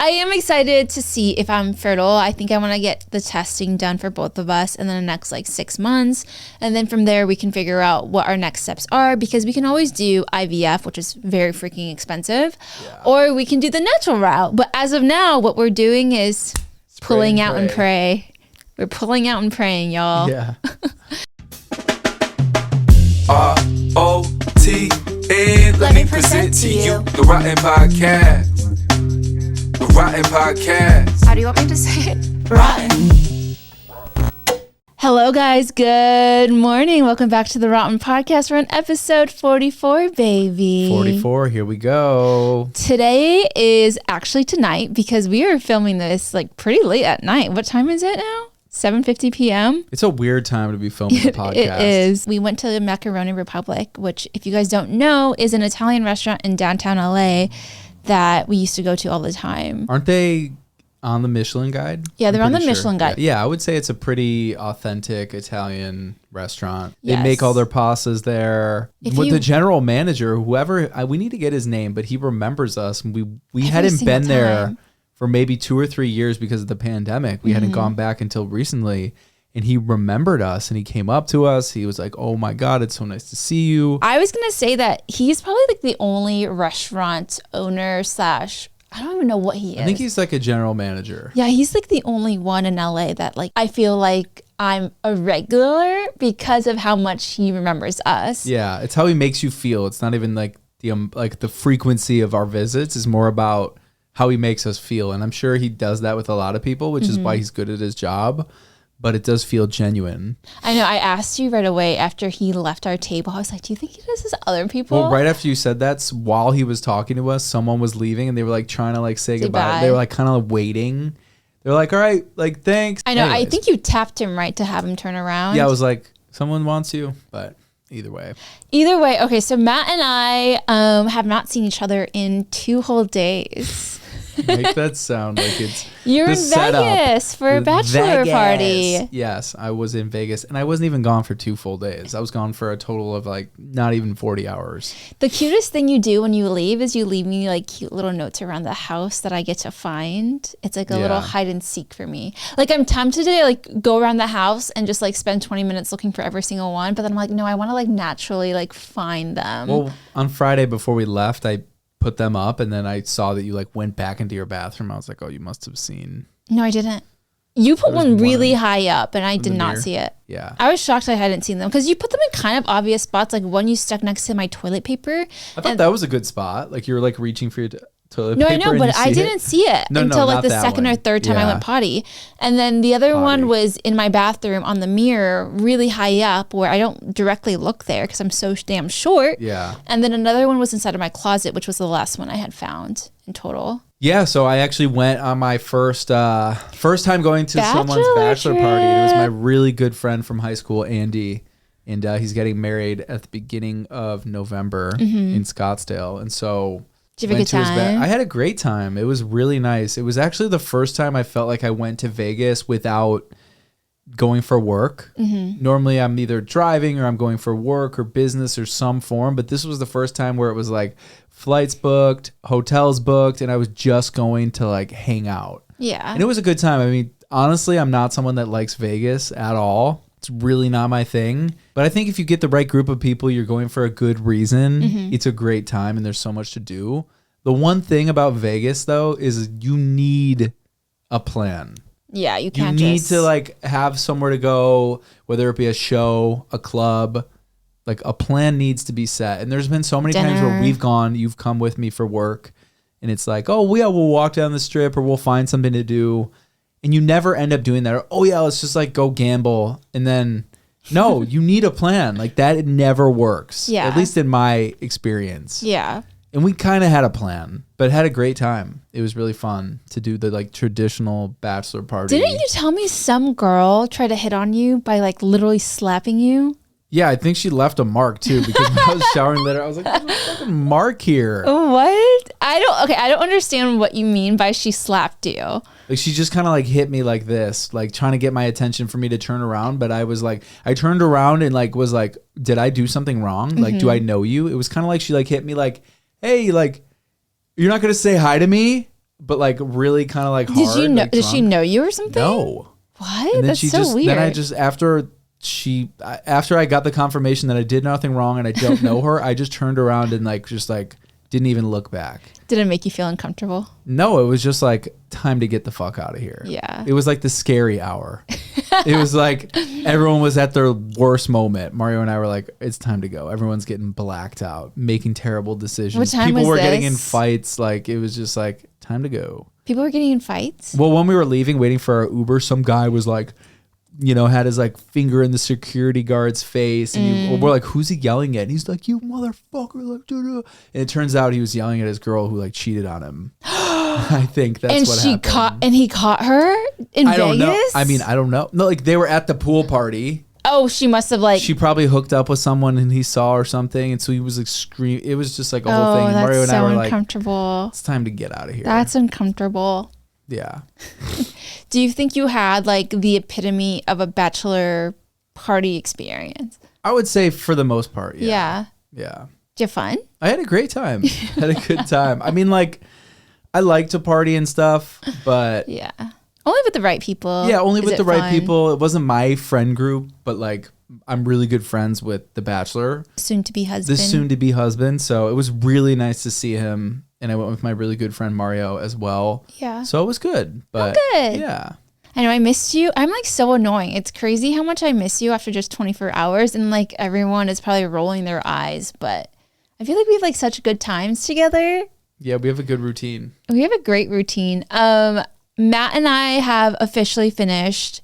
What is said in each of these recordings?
I am excited to see if I'm fertile. I think I want to get the testing done for both of us in the next like 6 months. And then from there, we can figure out what our next steps are, because we can always do IVF, which is very freaking expensive, or we can do the natural route. But as of now, what we're doing is pulling out and pray. We're pulling out and praying, y'all. Yeah. ROTN, let me present to you the ROTN Podcast. The ROTN Podcast. How do you want me to say it? Rotten. Hello, guys. Good morning. Welcome back to the ROTN Podcast. We're on episode 44, baby. 44. Here we go. Today is actually tonight, because we are filming this like pretty late at night. What time is it now? 7:50 p.m. It's a weird time to be filming a podcast. It is. We went to Macaroni Republic, which, if you guys don't know, is an Italian restaurant in downtown LA that we used to go to all the time. Aren't they on the Michelin Guide? Yeah, they're on the Michelin Guide. Yeah, I would say it's a pretty authentic Italian restaurant. Yes. They make all their pastas there. With the general manager, whoever, we need to get his name, but he remembers us. And we hadn't been there for maybe 2 or 3 years because of the pandemic. We hadn't gone back until recently. And he remembered us and he came up to us. He was like, "Oh my God, it's so nice to see you." I was going to say that he's probably like the only restaurant owner / I don't even know what he is. I think he's like a general manager. Yeah, he's like the only one in LA that like I feel like I'm a regular because of how much he remembers us. Yeah, it's how he makes you feel. It's not even like the frequency of our visits is more about how he makes us feel. And I'm sure he does that with a lot of people, which is why he's good at his job. But it does feel genuine. I know. I asked you right away after he left our table. I was like, "Do you think he does this to other people?" Well, right after you said that, while he was talking to us, someone was leaving and they were like trying to like say goodbye. They were like kind of waiting. They're like, "All right, like thanks." I know. Anyways. I think you tapped him right to have him turn around. Yeah, I was like, "Someone wants you," but either way. Okay. So Matt and I have not seen each other in 2 whole days. Make that sound like it's You're in Vegas for a bachelor party. Yes, I was in Vegas, and I wasn't even gone for 2 full days. I was gone for a total of like not even 40 hours. The cutest thing you do when you leave is you leave me like cute little notes around the house that I get to find. It's like a little hide and seek for me. Like I'm tempted to like go around the house and just like spend 20 minutes looking for every single one, but then I'm like, no, I want to like naturally like find them. Well, on Friday before we left, I put them up, and then I saw that you like went back into your bathroom. I was like, "Oh, you must have seen." No, I didn't. You put one really high up, and I did not see it. Yeah, I was shocked I hadn't seen them because you put them in kind of obvious spots. Like one you stuck next to my toilet paper. I thought that was a good spot. Like you were like reaching for your toilet paper. No, I know, but I didn't see it until like the second or third time I went potty. And then the other one was in my bathroom on the mirror, really high up where I don't directly look there because I'm so damn short. Yeah. And then another one was inside of my closet, which was the last one I had found in total. Yeah, so I actually went on my first time going to someone's bachelor party. And it was my really good friend from high school, Andy. And he's getting married at the beginning of November in Scottsdale. And so did you have a good time? I had a great time. It was really nice. It was actually the first time I felt like I went to Vegas without going for work. Normally I'm either driving or I'm going for work or business or some form, but this was the first time where it was like flights booked, hotels booked, and I was just going to like hang out. Yeah. And it was a good time. I mean, honestly, I'm not someone that likes Vegas at all. It's really not my thing. But I think if you get the right group of people, you're going for a good reason. It's a great time and there's so much to do. The one thing about Vegas, though, is you need a plan. Yeah, you can't You need to like have somewhere to go, whether it be a show, a club. Like a plan needs to be set. And there's been so many times where we've gone, you've come with me for work, and it's like, oh, yeah, we'll walk down the strip or we'll find something to do. And you never end up doing that. Or, oh, yeah, let's just like go gamble. And then, no, you need a plan. Like that, it never works. Yeah. At least in my experience. Yeah. And we kind of had a plan, but had a great time. It was really fun to do the like traditional bachelor party. Didn't you tell me some girl tried to hit on you by like literally slapping you? Yeah, I think she left a mark too, because when I was showering later, I was like, there's a fucking mark here. What? I don't understand what you mean by she slapped you. Like she just kind of like hit me like this, like trying to get my attention for me to turn around. But I was like, I turned around and like was like, did I do something wrong? Like, do I know you? It was kind of like she like hit me like, hey, like, you're not going to say hi to me? but like really kind of like Did hard. you know? Like Did she know you or something? No. What? And then That's so weird. Then I just after I got the confirmation that I did nothing wrong and I don't know her, I just turned around and like just like didn't even look back. Did it make you feel uncomfortable? No, it was just like time to get the fuck out of here. Yeah. It was like the scary hour. It was like everyone was at their worst moment. Mario and I were like, it's time to go. Everyone's getting blacked out, making terrible decisions. What time People was were this? getting in fights. Like it was just like time to go. People were getting in fights? Well, when we were leaving, waiting for our Uber, some guy was like, you know, had his like finger in the security guard's face, and we're like, "Who's he yelling at?" And he's like, "You motherfucker!" Like, duh. And it turns out he was yelling at his girl who like cheated on him. I think that's and what she happened. he caught her in I Vegas. don't know. I mean, I don't know. No, like they were at the pool party. Oh, she must have like. She probably hooked up with someone and he saw or something, and so he was like screaming. It was just like a whole thing. And that's Mario and so I were like, uncomfortable. "It's time to get out of here." That's uncomfortable. Yeah. Do you think you had like the epitome of a bachelor party experience? I would say for the most part, Yeah. Yeah. Did you have fun? I had a great time. Had a good time. I mean, like, I like to party and stuff, but Yeah. Only with the right people. yeah, only Is with it the right fun? people. It wasn't my friend group, but like, I'm really good friends with the bachelor, Soon to be husband. the soon-to-be husband. So it was really nice to see him, and I went with my really good friend Mario as well. Yeah. So it was good. But good. yeah, I know I missed you. I'm like so annoying. It's crazy how much I miss you after just 24 hours. And like everyone is probably rolling their eyes, but I feel like we have like such good times together. yeah, we have a good routine. We have a great routine. Matt and I have officially finished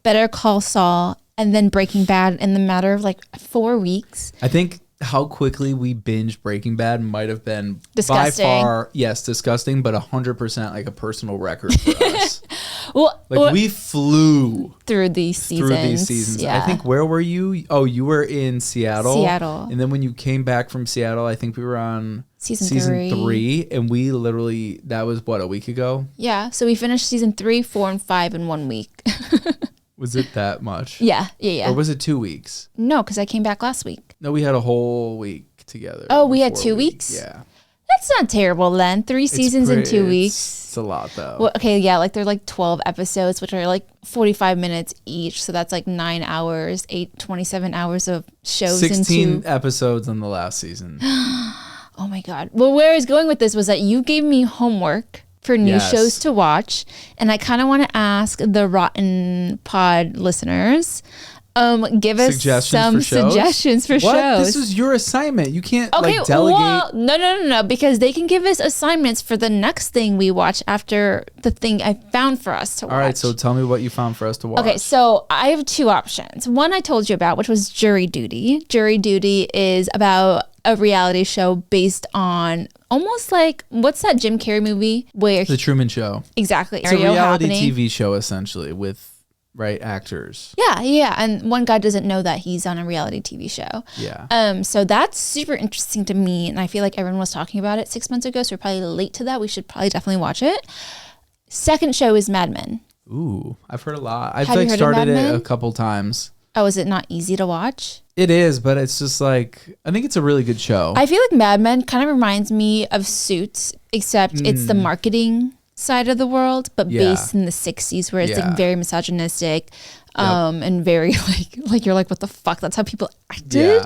Better Call Saul and then Breaking Bad in the matter of like 4 weeks. I think how quickly we binged Breaking Bad might have been Disgusting. by far, yes, disgusting, but 100% like a personal record for us. Well, Like we flew through these seasons. Yeah. I think where were you? Oh, you were in Seattle. Seattle. And then when you came back from Seattle, I think we were on Season three, and we literally that was what, a week ago? Yeah. So we finished season 3, 4, and 5 in 1 week. Was it that much? Yeah. Or was it 2 weeks? No, because I came back last week. No, we had a whole week together. Oh, we had before 2 we- weeks? Yeah. That's not terrible then. 3 seasons in 2 weeks. It's a lot though. Well, okay, yeah, like they're like 12 episodes, which are like 45 minutes each. So that's like 9 hours, 27 hours of shows 16 into. episodes in the last season. Oh my God. Well, where I was going with this was that you gave me homework for new Yes. shows to watch. And I kind of want to ask the ROTN pod listeners, give us some suggestions for What? shows. This is your assignment. You can't Okay, like delegate. well, no, because they can give us assignments for the next thing we watch after the thing I found for us to watch. All right, so tell me what you found for us to watch. Okay, so I have 2 options. One I told you about, which was Jury Duty. Jury Duty is about a reality show based on almost like, what's that Jim Carrey movie where The Truman Show. exactly It's a reality TV show essentially with actors. Yeah, and one guy doesn't know that he's on a reality TV show. Yeah. So that's super interesting to me, and I feel like everyone was talking about it 6 months ago, so we're probably late to that. We should probably definitely watch it. Second show is Mad Men. Ooh, I've heard a lot. I've Have you like heard of started Mad it Men? a couple times. Oh, is it not easy to watch? It is, but it's just like I think it's a really good show. I feel like Mad Men kind of reminds me of Suits, except it's the marketing side of the world, but Yeah. based in the 60s, where it's Yeah. like very misogynistic, and very like you're like, what the fuck? That's how people acted.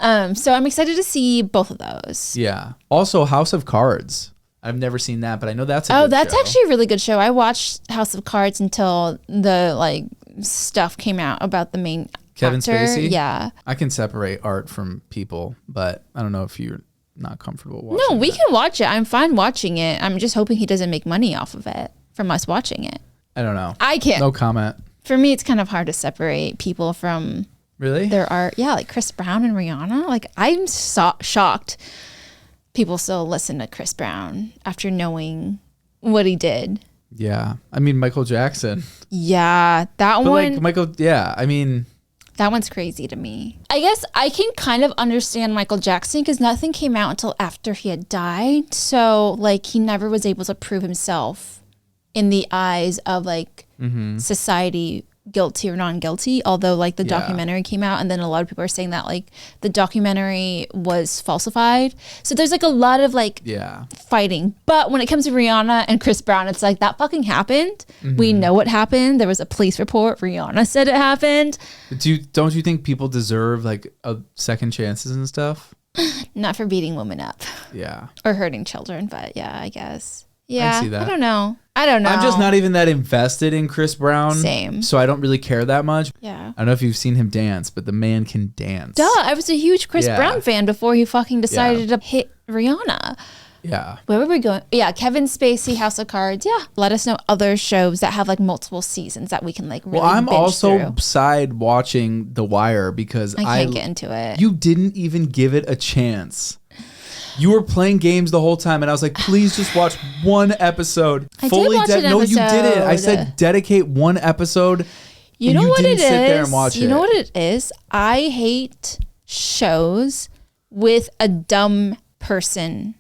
Yeah. So I'm excited to see both of those. Yeah. Also, House of Cards. I've never seen that, but I know that's a Oh, good that's show. actually a really good show. I watched House of Cards until the like stuff came out about the main Kevin actor. Spacey? Yeah. I can separate art from people, but I don't know if you're not comfortable watching No, we that. can watch it. I'm fine watching it. I'm just hoping he doesn't make money off of it from us watching it. I don't know. I can't. No comment. For me, it's kind of hard to separate people from Really? their art. Yeah, like Chris Brown and Rihanna. Like I'm shocked people still listen to Chris Brown after knowing what he did. Yeah. I mean, Michael Jackson. Yeah, that But one. like Michael, yeah. I mean, That one's crazy to me. I guess I can kind of understand Michael Jackson because nothing came out until after he had died. So like he never was able to prove himself in the eyes of like society guilty or non-guilty, although like the Yeah. documentary came out and then a lot of people are saying that like the documentary was falsified. So there's like a lot of like fighting. But when it comes to Rihanna and Chris Brown, it's like that fucking happened. We know what happened. There was a police report. Rihanna said it happened. Don't you think people deserve like a second chances and stuff? Not for beating women up. Yeah. Or hurting children, but yeah, I guess. Yeah, see that. I don't know. I'm just not even that invested in Chris Brown. Same. So I don't really care that much. Yeah. I don't know if you've seen him dance, but the man can dance. Duh, I was a huge Chris Brown fan before he fucking decided to hit Rihanna. Yeah. Where were we going? Yeah, Kevin Spacey, House of Cards. Yeah. Let us know other shows that have like multiple seasons that we can like really I'm binge also through. side watching The Wire because I can't get into it. You didn't even give it a chance. You were playing games the whole time, and I was like, please just watch one episode. I did watch an No, you episode. didn't. I said dedicate one episode. You know what it is? Sit there and watch you know what it is? I hate shows with a dumb person.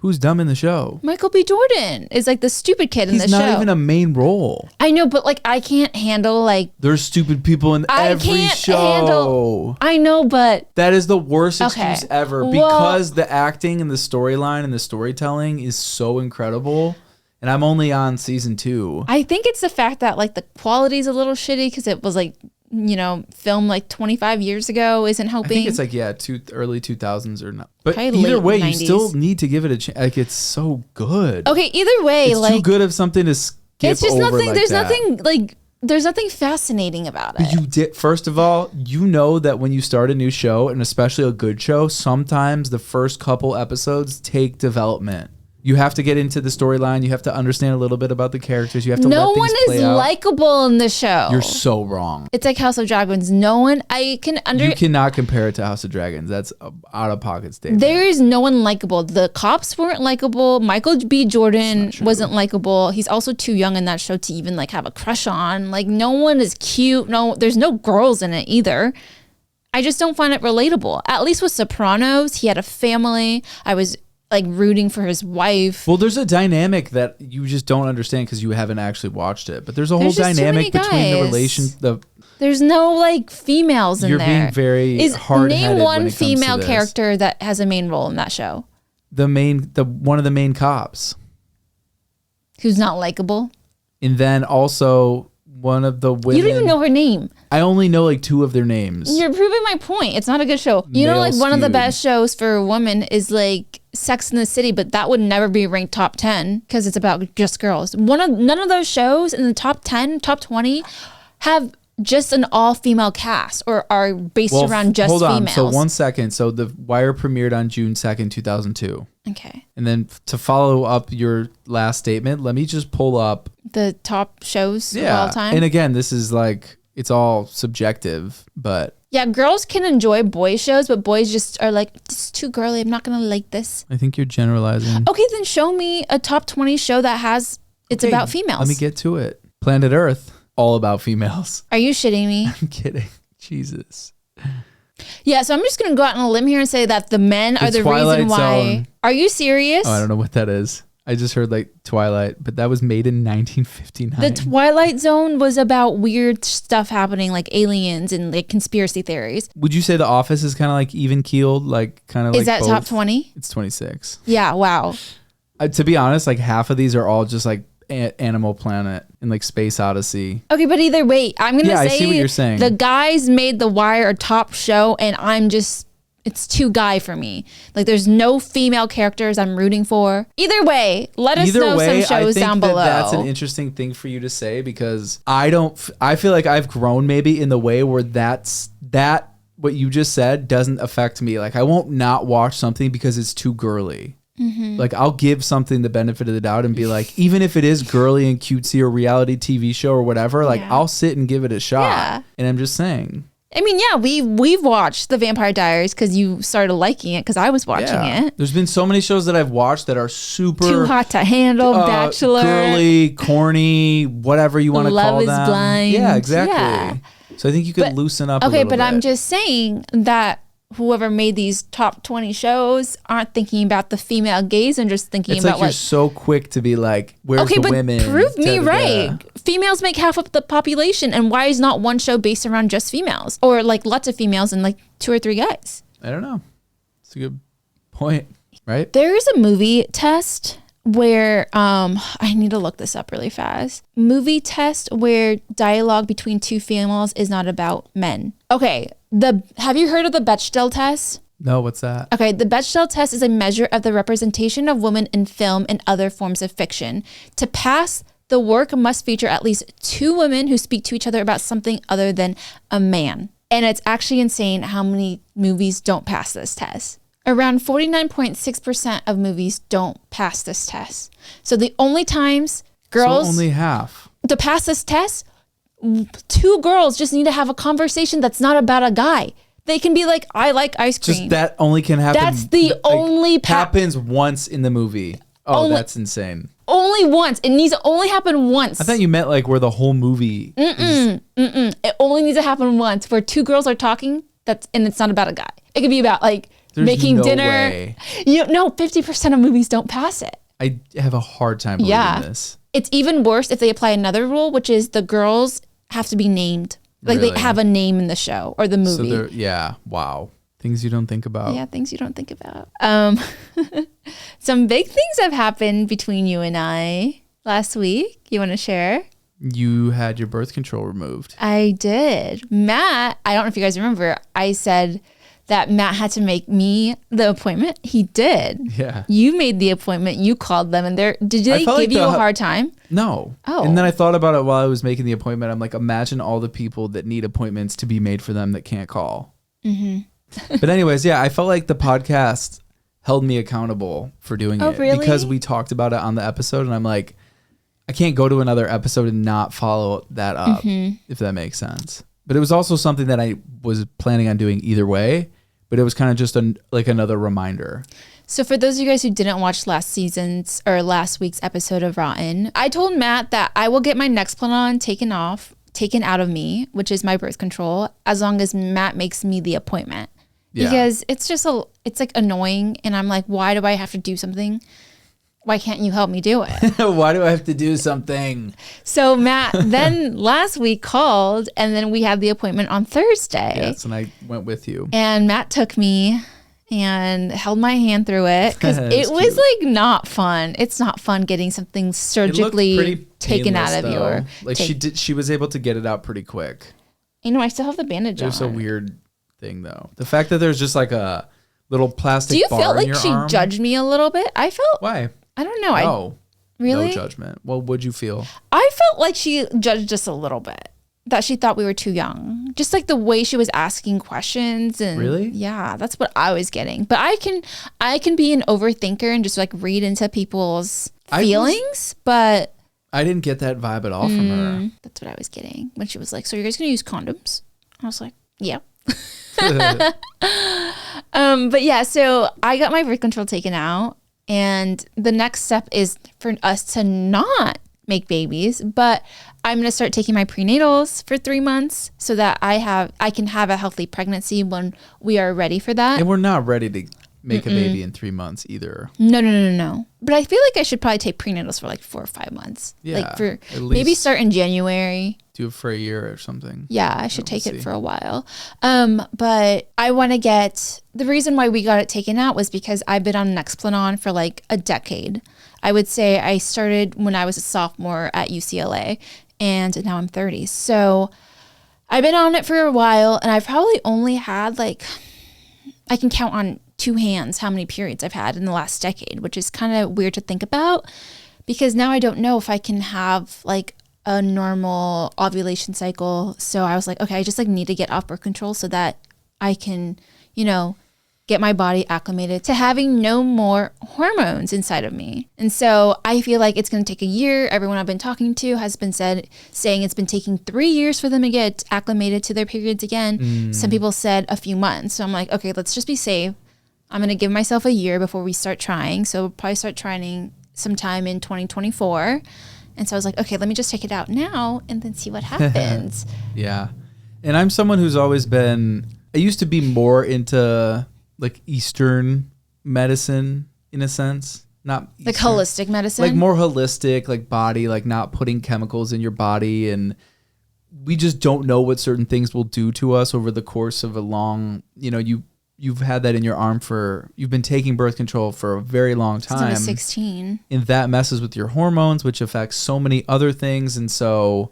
Who's dumb in the show? Michael B. Jordan is like the stupid kid in the show. He's not even a main role. I know, but like I can't handle like there's stupid people in every show. I know, but that is the worst excuse ever because the acting and the storyline and the storytelling is so incredible. And I'm only on season 2. I think it's the fact that like the quality is a little shitty because it was like, you know, filmed like 25 years ago isn't helping. I think it's like, early 2000s or not. But probably either way, 90s. you still need to give it a chance. Like, it's so good. Okay, either way, it's like too good of something to skip it's just over nothing. like There's that. nothing like there's nothing fascinating about it. You did. First of all, you know that when you start a new show, and especially a good show, sometimes the first couple episodes take development. You have to get into the storyline. You have to understand a little bit about the characters. You have to no let things one play is out. likable in the show. You're so wrong. It's like House of Dragons. No one. I can You cannot compare it to House of Dragons. That's out of pocket statement. There is no one likable. The cops weren't likable. Michael B. Jordan wasn't likable. He's also too young in that show to even like have a crush on. Like no one is cute. No, there's no girls in it either. I just don't find it relatable. At least with Sopranos, he had a family. I was like rooting for his wife. Well, there's a dynamic that you just don't understand because you haven't actually watched it. But there's a whole There's just too dynamic many between the guys. relation. There's no like females in You're there. being very hard-headed name one when it comes to female this. character that has a main role in that show One of the main cops, who's not likable. and then also one of the women. You don't even know her name. I only know like 2 of their names. You're proving my point. It's not a good show. You know, Male like one of the skewed. best shows for a woman is like Sex in the City, but that would never be ranked top 10 because it's about just girls. None of those shows in the top 10, top 20 have just an all-female cast or are based around just hold on. females. So 1 second. So The Wire premiered on June 2nd, 2002. Okay. And then to follow up your last statement, let me just pull up The top shows of all time. And again, this is like, it's all subjective, but Yeah, girls can enjoy boy shows, but boys just are like, this is too girly. I'm not going to like this. I think you're generalizing. Okay, then show me a top 20 show that has, it's Okay, about females. Let me get to it. Planet Earth, all about females. Are you shitting me? I'm kidding. Jesus. Yeah, so I'm just going to go out on a limb here and say that the men are the Twilight reason why. Zone. Are you serious? Oh, I don't know what that is. I just heard like Twilight, but that was made in 1959. The Twilight Zone was about weird stuff happening, like aliens and like conspiracy theories. Would you say The Office is kind of like even keeled, like kind of like Is that both? top 20? It's 26. Yeah, wow. To be honest, like half of these are all just like Animal Planet and like Space Odyssey. Okay, but either way, I'm going to say I see what you're saying. the guys made The Wire a top show, and I'm just, it's too guy for me. Like, there's no female characters I'm rooting for. Either way, let us know some shows down below. That's an interesting thing for you to say because I feel like I've grown maybe in the way where that what you just said doesn't affect me. Like I won't not watch something because it's too girly. Mm-hmm. Like I'll give something the benefit of the doubt and be like, even if it is girly and cutesy or reality TV show or whatever, like I'll sit and give it a shot. Yeah. And I'm just saying. I mean, yeah, we've watched The Vampire Diaries because you started liking it because I was watching it. There's been so many shows that I've watched that are super Too Hot to Handle, Bachelor, girly, corny, whatever you want to call them. Love is Blind. Yeah, exactly. Yeah. So I think you could loosen up. Okay, a little but bit. I'm just saying that whoever made these top 20 shows aren't thinking about the female gaze and just thinking It's about like you're so quick to be like, where's okay, the but women? prove me Da-da-da. right. Females make half of the population, and why is not one show based around just females, or like lots of females and like 2 or 3 guys? I don't know. It's a good point, right? There is a movie test where I need to look this up really fast. Movie test where dialogue between 2 females is not about men. Okay, have you heard of the Bechdel test? No, what's that? Okay, the Bechdel test is a measure of the representation of women in film and other forms of fiction. To pass, the work must feature at least 2 women who speak to each other about something other than a man. And it's actually insane how many movies don't pass this test. Around 49.6% of movies don't pass this test. So the only times girls So only half. to pass this test, 2 girls just need to have a conversation that's not about a guy. They can be like, I like ice cream. Just that only can happen. That's the only happens once in the movie. Oh, Only- that's insane. Only once. It needs to only happen once. I thought you meant like where the whole movie is. It only needs to happen once where 2 girls are talking and it's not about a guy. It could be about like There's making no dinner. way. No, 50% of movies don't pass it. I have a hard time believing this. It's even worse if they apply another rule, which is the girls have to be named. Like Really? they have a name in the show or the movie. So yeah, wow. Things you don't think about. Yeah, things you don't think about. Some big things have happened between you and I last week. You want to share? You had your birth control removed. I did. Matt, I don't know if you guys remember, I said that Matt had to make me the appointment. He did. Yeah. You made the appointment. You called them, and did they felt give like you a hard time? No. Oh. And then I thought about it while I was making the appointment. I'm like, imagine all the people that need appointments to be made for them that can't call. Mm-hmm. But anyways, yeah, I felt like the podcast held me accountable for doing it. Really? Because we talked about it on the episode, and I'm like, I can't go to another episode and not follow that up, if that makes sense. But it was also something that I was planning on doing either way, but it was kind of just like another reminder. So for those of you guys who didn't watch last week's episode of ROTN, I told Matt that I will get my Nexplanon taken out of me, which is my birth control, as long as Matt makes me the appointment. Yeah. Because it's it's like annoying, and I'm like, why do I have to do something? Why can't you help me do it? Why do I have to do something? So Matt then last week called, and then we had the appointment on Thursday. Yes, and I went with you. And Matt took me and held my hand through it because it was cute. like not fun. It's not fun getting something surgically taken out of your. Like she was able to get it out pretty quick. I still have the bandage on. It's a weird thing though. The fact that there's just like a little plastic Do you bar feel in like your she arm. judged me a little bit? I felt. Why? I don't know. No. Really? No judgment. What would you feel? I felt like she judged us a little bit. That she thought we were too young. Just like the way she was asking questions and Really? Yeah, that's what I was getting. But I can be an overthinker and just like read into people's feelings, but I didn't get that vibe at all from her. that's what I was getting when she was like, "So you guys gonna use condoms?" I was like, "Yeah." But yeah, so I got my birth control taken out, and the next step is for us to not make babies, but I'm gonna start taking my prenatals for 3 months so that I can have a healthy pregnancy when we are ready for that. And we're not ready to make a baby in 3 months either. No. But I feel like I should probably take prenatals for like 4 or 5 months. Yeah, Like for at maybe least. start in January. Do it for a year or something. Yeah, I should take we'll it see. for a while. But I want to the reason why we got it taken out was because I've been on Nexplanon for like a decade. I would say I started when I was a sophomore at UCLA, and now I'm 30. So I've been on it for a while, and I've probably only had I can count on 2 hands how many periods I've had in the last decade, which is kind of weird to think about because now I don't know if I can have like a normal ovulation cycle. So I was like, okay, I just need to get off birth control so that I can, get my body acclimated to having no more hormones inside of me. And so I feel like it's going to take a year. Everyone I've been talking to has been saying it's been taking 3 years for them to get acclimated to their periods again. Some people said a few months. So I'm like, okay, let's just be safe. I'm going to give myself a year before we start trying. So we'll probably start trying sometime in 2024. And so I was like, okay, let me just take it out now and then see what happens. Yeah. And I'm someone who's always been, I used to be more into like Eastern medicine in a sense, not like Eastern, holistic medicine, like more holistic, like body, like not putting chemicals in your body. And we just don't know what certain things will do to us over the course of a long, you've had that in your arm you've been taking birth control for a very long time. Since I was 16. And that messes with your hormones, which affects so many other things. And so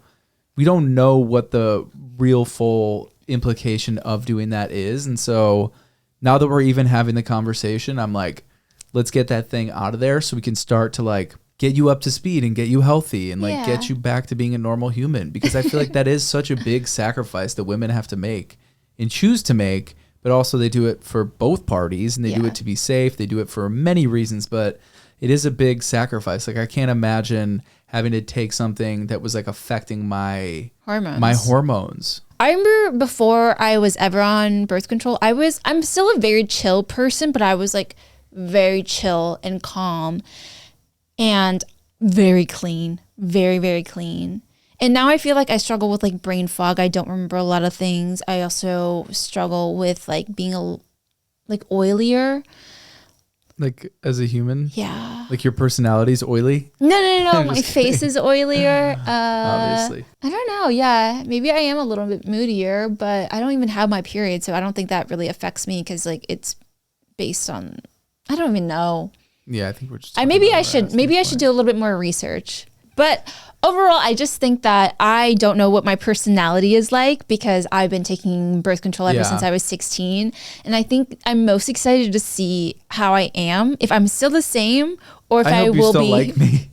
we don't know what the real full implication of doing that is. And so now that we're even having the conversation, I'm like, let's get that thing out of there so we can start to like get you up to speed and get you healthy and like get you back to being a normal human. Because I feel like that is such a big sacrifice that women have to make and choose to make. But also they do it for both parties, and they do it to be safe. They do it for many reasons, but it is a big sacrifice. Like I can't imagine having to take something that was like affecting my hormones. I remember before I was ever on birth control, I'm still a very chill person, but I was like very chill and calm and very clean, very, very clean. And now I feel like I struggle with like brain fog. I don't remember a lot of things. I also struggle with like being oilier. Like as a human? Yeah. Like your personality's oily? No. My face is oilier. Obviously. I don't know. Yeah. Maybe I am a little bit moodier, but I don't even have my period. So I don't think that really affects me because like it's based on, I don't even know. Yeah, I think we're just. Maybe I should do a little bit more research. But overall, I just think that I don't know what my personality is like because I've been taking birth control ever since I was 16. And I think I'm most excited to see how I am, if I'm still the same or if I will be. Like me.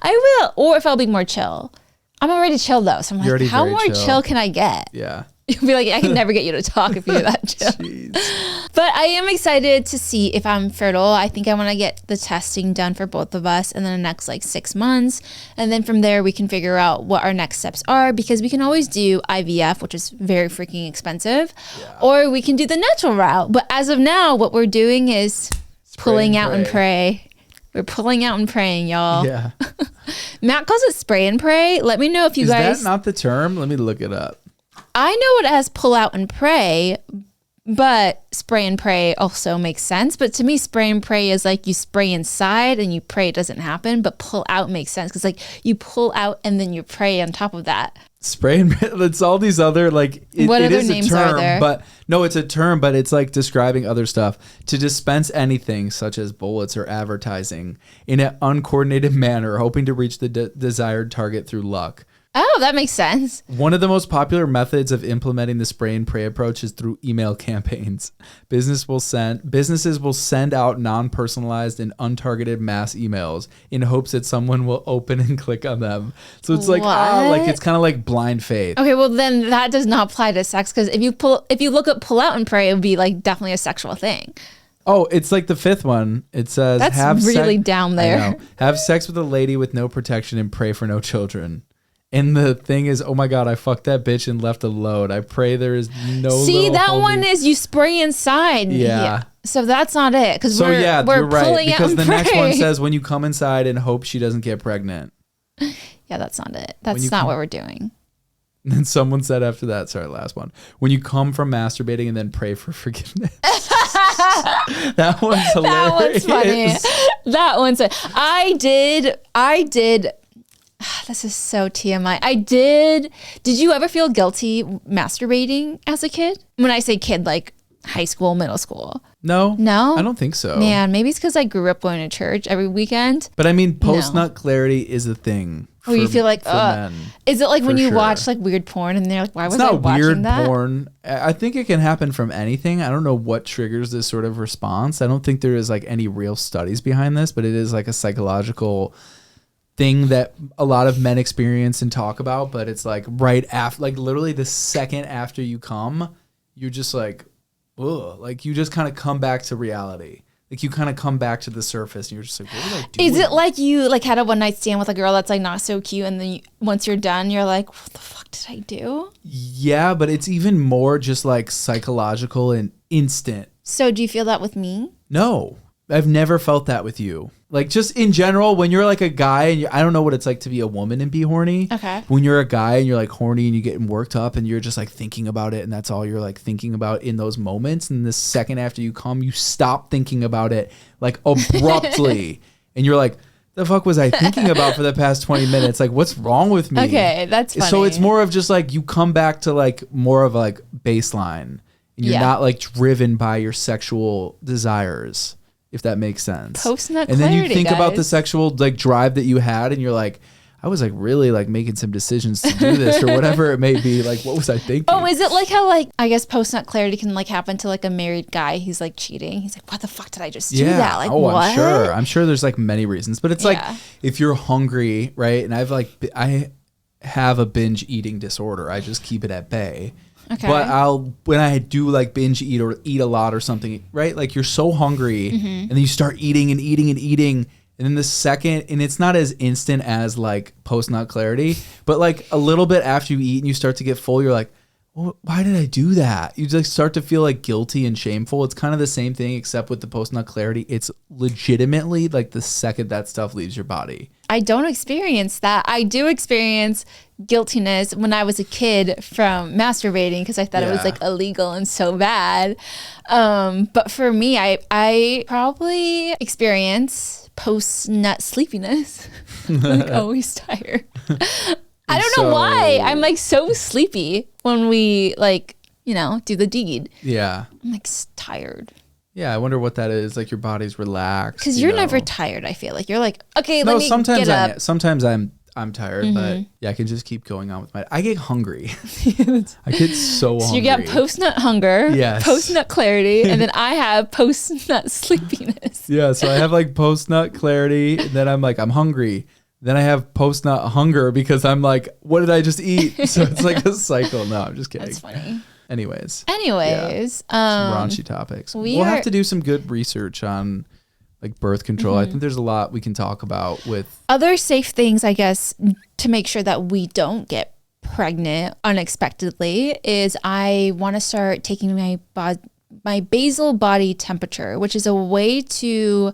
I will. Or if I'll be more chill. I'm already chill though. So I'm like, how more chill can I get? Yeah. You'll be like, I can never get you to talk if you're that chill. But I am excited to see if I'm fertile. I think I want to get the testing done for both of us in the next like 6 months. And then from there, we can figure out what our next steps are because we can always do IVF, which is very freaking expensive, or we can do the natural route. But as of now, what we're doing is pulling out and pray. We're pulling out and praying, y'all. Yeah. Matt calls it spray and pray. Let me know if you guys. Is that not the term? Let me look it up. I know it as pull out and pray, but spray and pray also makes sense. But to me, spray and pray is like you spray inside and you pray it doesn't happen, but pull out makes sense because like you pull out and then you pray on top of that. Spray and pray, it's all these other like what it other is names a term, are there? but no, it's a term, but it's like describing other stuff. To dispense anything such as bullets or advertising in an uncoordinated manner, hoping to reach the desired target through luck. Oh, that makes sense. One of the most popular methods of implementing the spray and pray approach is through email campaigns. Businesses will send out non-personalized and untargeted mass emails in hopes that someone will open and click on them. So it's like, it's kind of like blind faith. Okay, well then that does not apply to sex because if you look up pull out and pray, it would be like definitely a sexual thing. Oh, it's like the 5th one. It says, that's really down there. I know. Have sex with a lady with no protection and pray for no children. And the thing is, oh my God, I fucked that bitch and left a load. I pray there is no. See, that one is you spray inside. Yeah. So that's not it. We're you're right. pulling Because out the and next one pray. says when you come inside and hope she doesn't get pregnant. Yeah, that's not it. That's not what we're doing. And then someone said after that, sorry, last one. When you come from masturbating and then pray for forgiveness. That one's hilarious. That one's funny. I did. This is so TMI. Did you ever feel guilty masturbating as a kid? When I say kid, like high school, middle school. No. No? I don't think so. Man, maybe it's because I grew up going to church every weekend. But I mean, post-nut clarity is a thing. Where you feel like, is it like when you watch like weird porn and they're like, why was I watching that? It's not weird porn. I think it can happen from anything. I don't know what triggers this sort of response. I don't think there is like any real studies behind this, but it is like a psychological thing that a lot of men experience and talk about. But it's like right after, like literally the second after you come, you're just like, ugh, like you just kind of come back to reality. Like you kind of come back to the surface and you're just like, what did I do? Is it like you like had a one night stand with a girl that's like not so cute and then once you're done, you're like, what the fuck did I do? Yeah, but it's even more just like psychological and instant. So do you feel that with me? No. I've never felt that with you. Like just in general, when you're like a guy and I don't know what it's like to be a woman and be horny. Okay. When you're a guy and you're like horny and you're getting worked up and you're just like thinking about it and that's all you're like thinking about in those moments. And the second after you come, you stop thinking about it like abruptly. And you're like, the fuck was I thinking about for the past 20 minutes? Like, what's wrong with me? Okay, that's funny. So it's more of just like you come back to like more of like baseline. And you're not like driven by your sexual desires, if that makes sense. Post-nut and then you clarity, think about the guys. sexual like drive that you had and you're like, I was like really like making some decisions to do this or whatever it may be. Like, what was I thinking? Oh, is it like how like I guess post-nut clarity can like happen to like a married guy? He's like cheating. He's like, what the fuck did I just do that? Like, what? I'm sure there's like many reasons, but it's like if you're hungry, right? And I have a binge eating disorder. I just keep it at bay. Okay. But when I do like binge eat or eat a lot or something, right? Like you're so hungry and then you start eating and eating and eating. And then the second, and it's not as instant as like post-nut clarity, but like a little bit after you eat and you start to get full, you're like, well, why did I do that? You just start to feel like guilty and shameful. It's kind of the same thing, except with the post-nut clarity. It's legitimately like the second that stuff leaves your body. I don't experience that. I do experience guiltiness when I was a kid from masturbating because I thought it was like illegal and so bad. But for me, I probably experience post-nut sleepiness. I'm like always tired. I don't know why. I'm like so sleepy when we like, you know, do the deed. Yeah. I'm like tired. Yeah, I wonder what that is. Like your body's relaxed. Because you're never tired, I feel like. You're like, okay, let me sometimes get up. Sometimes I'm tired, but yeah, I can just keep going on with I get hungry. I get so hungry. So you get post-nut hunger, post-nut clarity, and then I have post-nut sleepiness. Yeah, so I have like post-nut clarity, and then I'm like, I'm hungry. Then I have post-nut hunger because I'm like, what did I just eat? So it's like a cycle. No, I'm just kidding. That's funny. Anyways, some raunchy topics. We'll have to do some good research on like birth control. I think there's a lot we can talk about with other safe things, I guess, to make sure that we don't get pregnant unexpectedly is I want to start taking my basal body temperature, which is a way to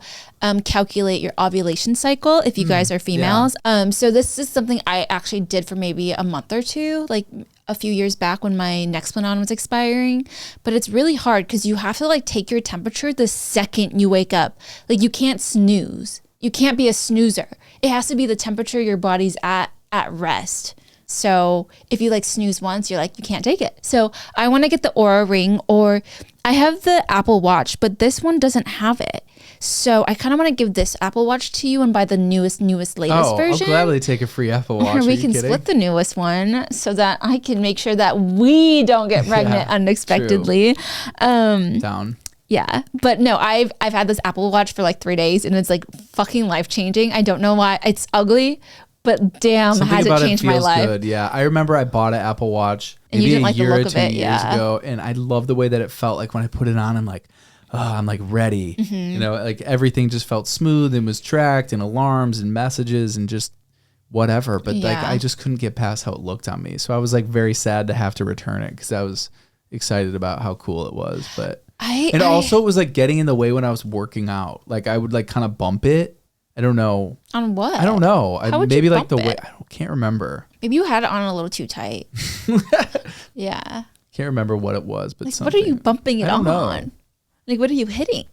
calculate your ovulation cycle if you guys are females. So this is something I actually did for maybe a month or two, like a few years back when my Nexplanon was expiring. But it's really hard because you have to like take your temperature the second you wake up. Like you can't snooze. You can't be a snoozer. It has to be the temperature your body's at rest. So if you like snooze once, you're like, you can't take it. So I want to get the Oura Ring, or I have the Apple Watch, but this one doesn't have it. So I kind of want to give this Apple Watch to you and buy the newest latest version. I'll gladly take a free Apple Watch. Or we can split the newest one so that I can make sure that we don't get pregnant unexpectedly. Down. Yeah. But no, I've had this Apple Watch for like 3 days and it's like fucking life-changing. I don't know why. It's ugly, but damn, has it changed my life. Good. Yeah. I remember I bought an Apple Watch and maybe you didn't like the look of it, years ago, and I love the way that it felt. Like when I put it on, I'm like, oh, I'm like ready. You know, like everything just felt smooth and was tracked, and alarms and messages and just whatever. But like I just couldn't get past how it looked on me. So I was like very sad to have to return it because I was excited about how cool it was. But also it was like getting in the way when I was working out. Like I would like kind of bump it. I don't know. On what? I don't know. How would maybe you like bump the way. it? Can't remember. Maybe you had it on a little too tight. Yeah. Can't remember what it was, but like, something. what are you bumping it on? Know. Like, what are you hitting?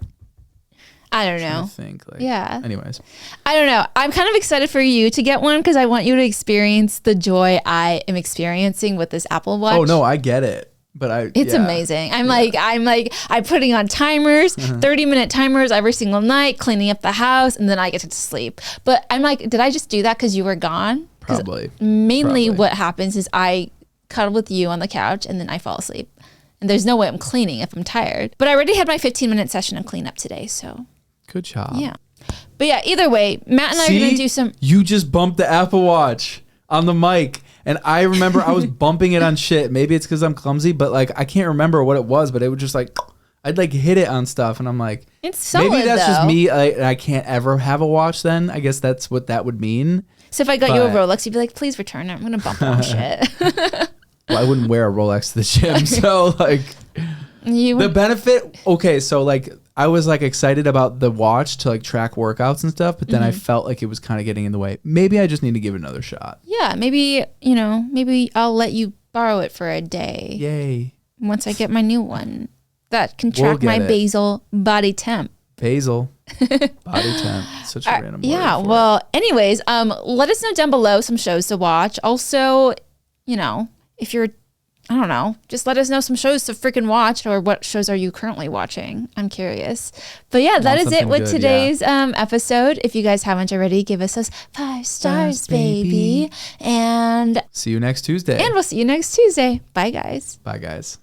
I don't know. I think. Like, yeah. Anyways. I don't know. I'm kind of excited for you to get one because I want you to experience the joy I am experiencing with this Apple Watch. Oh no, I get it. But it's amazing. I'm putting on timers, 30-minute timers every single night, cleaning up the house, and then I get to sleep. But I'm like, did I just do that because you were gone? Probably. Mainly what happens is I cuddle with you on the couch and then I fall asleep. And there's no way I'm cleaning if I'm tired. But I already had my 15-minute session of cleanup today, so. Good job. Yeah. But yeah, either way, Matt and I are going to do some. You just bumped the Apple Watch on the mic. And I remember I was bumping it on shit. Maybe it's because I'm clumsy, but like I can't remember what it was, but it would just like, I'd like hit it on stuff. And I'm like, it's solid, maybe that's just me. I can't ever have a watch then. I guess that's what that would mean. So if I got you a Rolex, you'd be like, please return it. I'm going to bump on shit. Well, I wouldn't wear a Rolex to the gym. So like the benefit. Okay. So like I was like excited about the watch to like track workouts and stuff, but then I felt like it was kind of getting in the way. Maybe I just need to give it another shot. Yeah, maybe, you know, maybe I'll let you borrow it for a day. Yay. Once I get my new one that can track my basal body temp. Basal body temp. Such a random word. Yeah, well, anyways, let us know down below some shows to watch. Also, you know, if you're, I don't know, just let us know some shows to freaking watch, or what shows are you currently watching? I'm curious. But yeah, that is it with today's episode. If you guys haven't already, give us those 5 stars, baby. And see you next Tuesday. And we'll see you next Tuesday. Bye, guys. Bye, guys.